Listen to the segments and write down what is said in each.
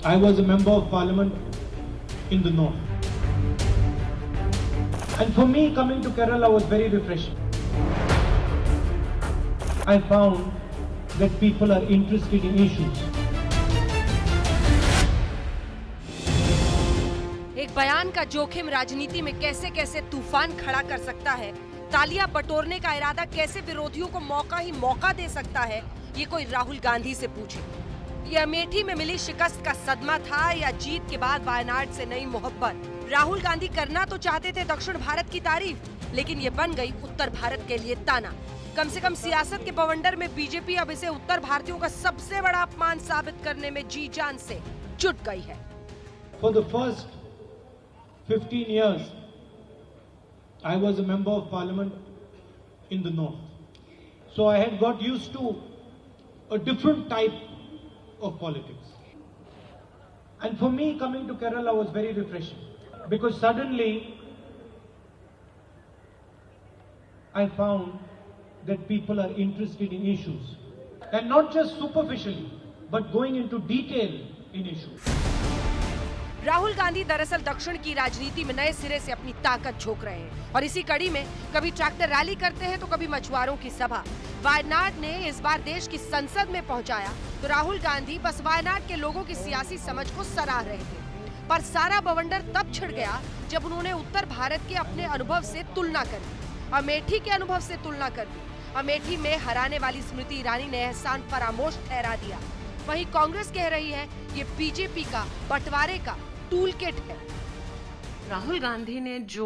I was a member of parliament in the north. And for me, coming to Kerala was very refreshing. I found that people are interested in issues. एक बयान का जोखिम राजनीति में कैसे कैसे तूफान खड़ा कर सकता है, तालियां बटोरने का इरादा कैसे विरोधियों को मौका ही मौका दे सकता है, ये कोई राहुल गांधी से पूछे। ये अमेठी में मिली शिकस्त का सदमा था या जीत के बाद वायनाड से नई मोहब्बत। राहुल गांधी करना तो चाहते थे दक्षिण भारत की तारीफ, लेकिन ये बन गई उत्तर भारत के लिए ताना। कम से कम सियासत के बवंडर में बीजेपी अब इसे उत्तर भारतीयों का सबसे बड़ा अपमान साबित करने में जी जान से जुट गई है। For the first 15 years, I was a member of parliament in the north. So I had got used to a different type of politics. And for me, coming to Kerala was very refreshing. Because suddenly, I found that people are interested in issues. And not just superficially, but going into detail in issues. Rahul Gandhi दरअसल दक्षिण की राजनीति में नए सिरे से अपनी ताकत झोंक रहे हैं और इसी कड़ी में कभी ट्रैक्टर रैली करते हैं तो कभी मछुआरों की सभा। वायनाड ने इस बार देश की संसद में पहुंचाया तो राहुल गांधी बस वायनाड के लोगों की सियासी समझ को सराह रहे थे, पर सारा बवंडर तब छिड़ गया जब उन्होंने उत्तर भारत के अपने अनुभव से तुलना कर दी, अमेठी के अनुभव से तुलना कर दी। अमेठी में हराने वाली स्मृति ईरानी ने एहसान फरामोश ठहरा दिया। वहीं कांग्रेस कह रही है ये बीजेपी का बंटवारे का टूल किट है। राहुल गांधी ने जो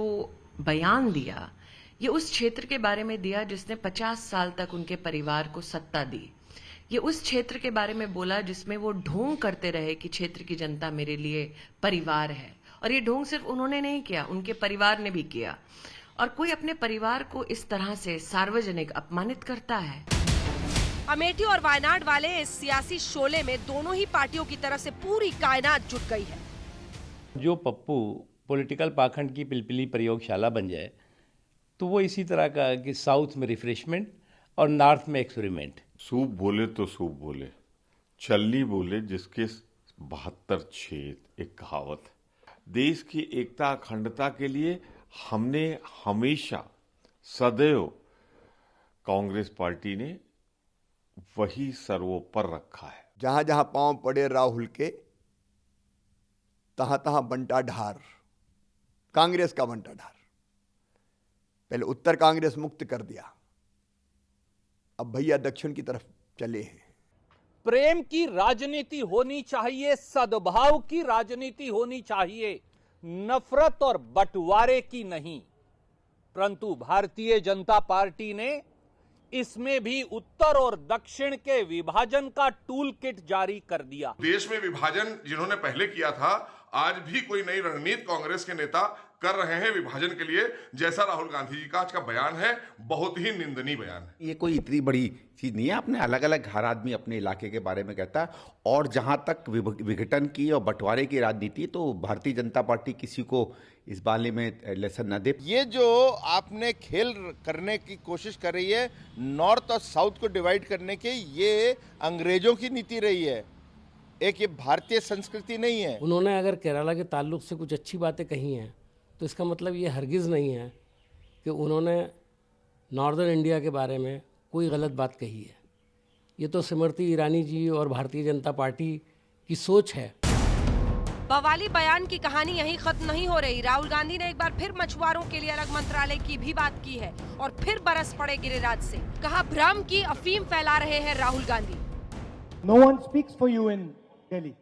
बयान दिया ये उस क्षेत्र के बारे में दिया जिसने 50 साल तक उनके परिवार को सत्ता दी। ये उस क्षेत्र के बारे में बोला जिसमें वो ढोंग करते रहे कि क्षेत्र की जनता मेरे लिए परिवार है, और ये ढोंग सिर्फ उन्होंने नहीं किया, उनके परिवार ने भी किया। और कोई अपने परिवार को इस तरह से सार्वजनिक अपमानित करता है? अमेठी और वायनाड वाले इस सियासी शोले में दोनों ही पार्टियों की तरफ से पूरी कायनात जुट गई है। जो पप्पू पॉलिटिकल पाखंड की पिलपिली प्रयोगशाला बन जाए तो वो इसी तरह का कि साउथ में रिफ्रेशमेंट और नॉर्थ में एक्सपेरिमेंट। सूप बोले तो सूप बोले, चल्ली बोले जिसके 72 छेद, एक कहावत। देश की एकता अखंडता के लिए हमने हमेशा सदैव कांग्रेस पार्टी ने वही सर्वोपर रखा है। जहां जहां पांव पड़े राहुल के तहां तहां बंटा ढार, कांग्रेस का बंटा ढार। पहले उत्तर कांग्रेस मुक्त कर दिया, अब भैया दक्षिण की तरफ चले हैं। प्रेम की राजनीति होनी चाहिए, सद्भाव की राजनीति होनी चाहिए, नफरत और बंटवारे की नहीं। परंतु भारतीय जनता पार्टी ने इसमें भी उत्तर और दक्षिण के विभाजन का टूल किट जारी कर दिया। देश में विभाजन जिन्होंने पहले किया था, आज भी कोई नई रणनीति कांग्रेस के नेता कर रहे हैं विभाजन के लिए, जैसा राहुल गांधी जी का आज का बयान है, बहुत ही निंदनीय बयान है। ये कोई इतनी बड़ी चीज नहीं है। अपने अलग अलग हर आदमी अपने इलाके के बारे में कहता है, और जहां तक विघटन की और बंटवारे की राजनीति, तो भारतीय जनता पार्टी किसी को इस बारे में लेसन न दे। ये जो आपने खेल करने की कोशिश कर रही है नॉर्थ और साउथ को डिवाइड करने की, ये अंग्रेजों की नीति रही है, एक ये भारतीय संस्कृति नहीं है। उन्होंने अगर केरला के ताल्लुक से कुछ अच्छी बातें कही हैं तो इसका मतलब ये हरगिज़ नहीं है कि उन्होंने नॉर्दर्न इंडिया के बारे में कोई गलत बात कही है। ये तो स्मृति ईरानी जी और भारतीय जनता पार्टी की सोच है। बवाली बयान की कहानी यहीं खत्म नहीं हो रही। राहुल गांधी ने एक बार फिर मछुआरों के लिए अलग मंत्रालय की भी बात की है और फिर बरस पड़े गिरिराज से। कहा भ्रम की अफीम फैला रहे हैं Rahul Gandhi. No one speaks for you in Delhi.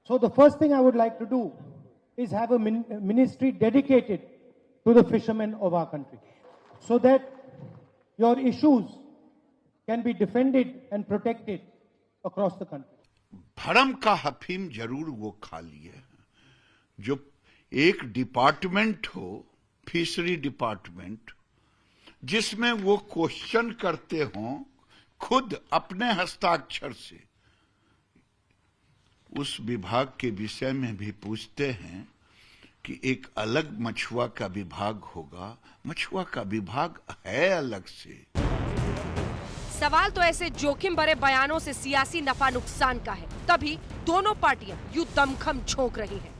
So the first thing I would like to do is have a ministry dedicated to the fishermen of our country, so that your issues can be defended and protected across the country. भरम का हफीम जरूर वो खा लिए जो एक department हो, fishery department, जिसमें वो क्वेश्चन करते हों खुद अपने हस्ताक्षर से, उस विभाग के विषय में भी पूछते हैं कि एक अलग मछुआ का विभाग होगा। मछुआ का विभाग है अलग से। सवाल तो ऐसे जोखिम भरे बयानों से सियासी नफा नुकसान का है, तभी दोनों पार्टियां यूं दमखम झोंक रही हैं।